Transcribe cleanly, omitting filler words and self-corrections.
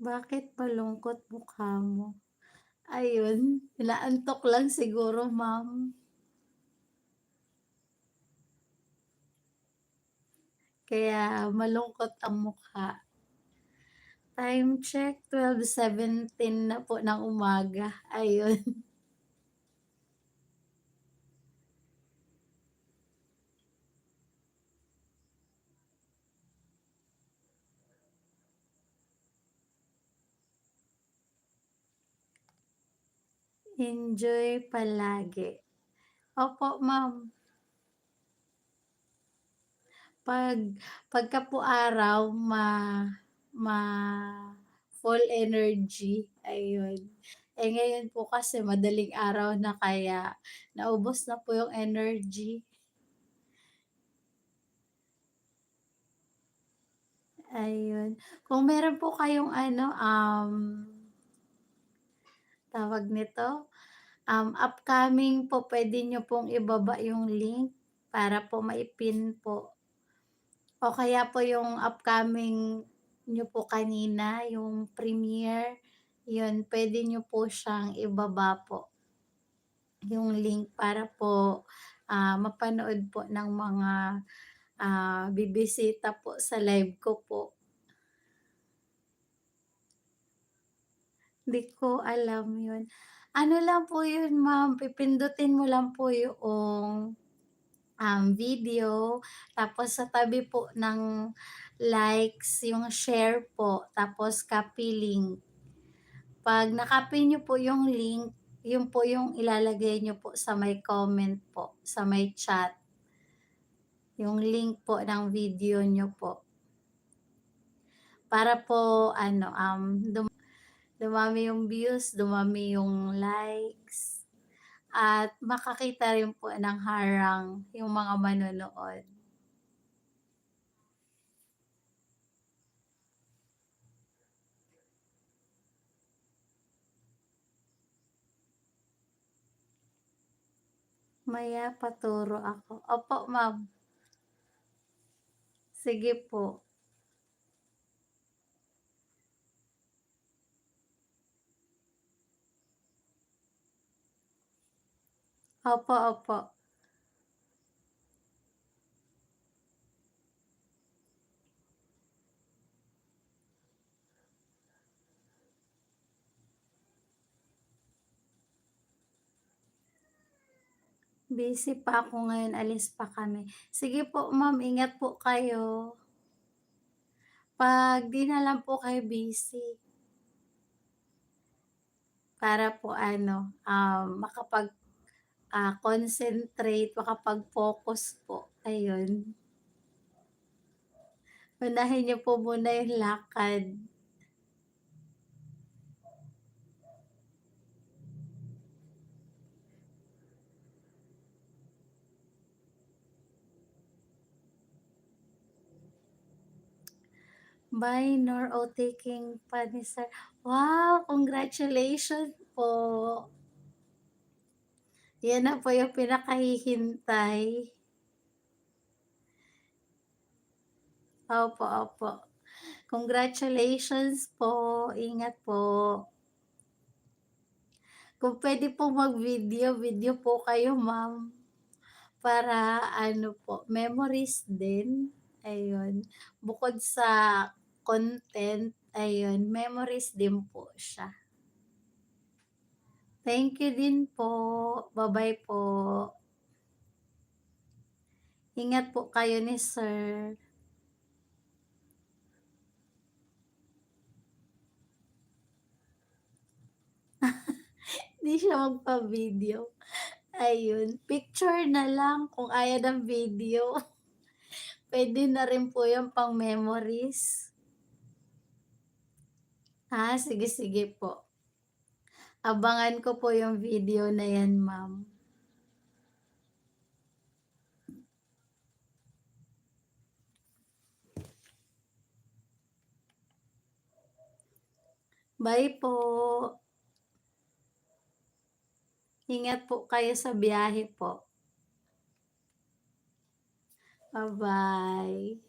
Bakit malungkot mukha mo? Ayun, inaantok lang siguro, ma'am. Kaya malungkot ang mukha. Time check 12:17 na po ng umaga, ayun. Enjoy palagi. Opo, ma'am. 'Pag pagka po araw ma full energy, ayun. Eh, ngayon po kasi madaling araw na kaya naubos na po yung energy, ayun. Kung meron po kayong ano, tawag nito, upcoming po puwede niyo pong ibaba yung link para po mai-pin po. O kaya po yung upcoming niyo po kanina, yung premiere, yun puwede niyo po siyang ibaba po, yung link para po, mapanood po ng mga, bibisita po sa live ko po. Hindi ko alam yun. Ano lang po yun, ma'am, pipindutin mo lang po yoong, video, tapos sa tabi po ng likes yung share po, tapos copy link. 'Pag na-copy niyo po yung link, yun po yung ilalagay niyo po sa may comment po, sa may chat, yung link po ng video niyo po. Para po ano, dumami yung views, dumami yung likes, at makakita rin po ng harang yung mga manonood. Maya paturo ako. Opo, ma'am. Sige po. Opo, opo. Busy pa ako ngayon, alis pa kami. Sige po, ma'am, ingat po kayo. 'Pag 'di na lang po kayo busy, para po ano, concentrate, makapag-focus po, ayun. Unahin niyo po muna yung lakad. Minor o taking Panisar. Wow, congratulations po. Yan na po yung pinakahihintay. Opo, opo. Congratulations po, ingat po. Kung puwede pong mag-video, video po kayo, ma'am, para ano po, memories din, ayun. Bukod sa content, ayun, memories din po siya. Thank you din po. Ba-bye po. Ingat po kayo ni sir. 'Di siya magpa-video. Ayun, picture na lang kung ayaw ng video. Puwede na rin po 'yun pang memories. Sige, sige po. Abangan ko po yung video na 'yan, ma'am. Bye po. Ingat po kayo sa biyahe po. Ba-bye.